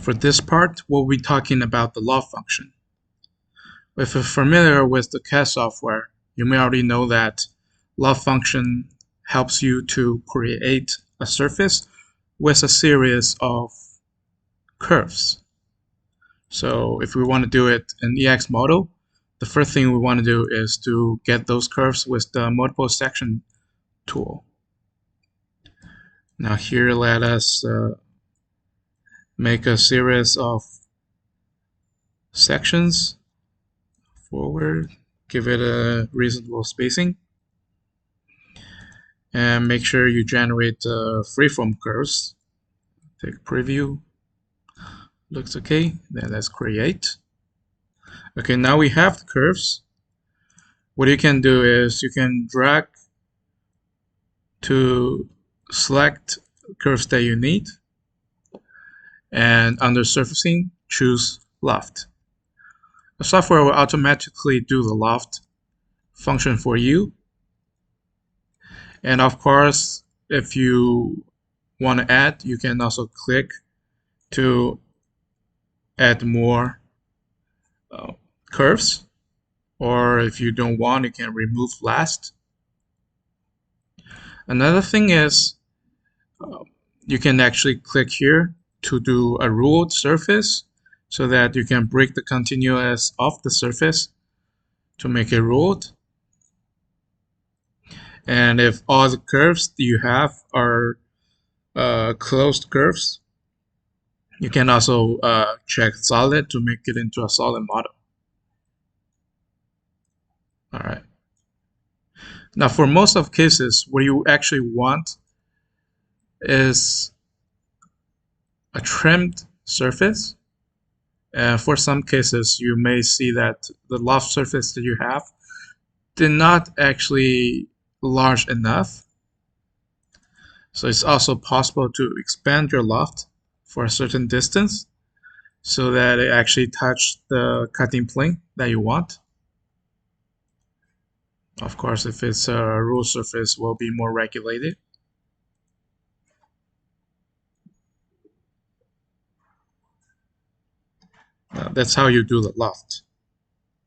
For this part, we'll be talking about the loft function. If you're familiar with the CAD software, you may already know that loft function helps you to create a surface with a series of curves. So if we want to do it in EXModel, the first thing we want to do is to get those curves with the multiple section tool. Now here, let us make a series of sections forward, give it a reasonable spacing, and make sure you generate freeform curves. Take preview. Looks okay. Then let's create. Okay, now we have the curves. What you can do is you can drag to select curves that you need, and under surfacing, choose Loft. The software will automatically do the Loft function for you. And of course, if you want to add, you can also click to add more curves, or if you don't want, you can remove last. Another thing is you can actually click here to do a ruled surface so that you can break the continuous of the surface to make it ruled. And if all the curves you have are closed curves, you can also check solid to make it into a solid model. All right. Now, for most of cases, what you actually want is a trimmed surface. And for some cases, you may see that the loft surface that you have did not actually large enough. So it's also possible to expand your loft for a certain distance so that it actually touches the cutting plane that you want. Of course, if it's a ruled surface, it will be more regulated. That's how you do the loft.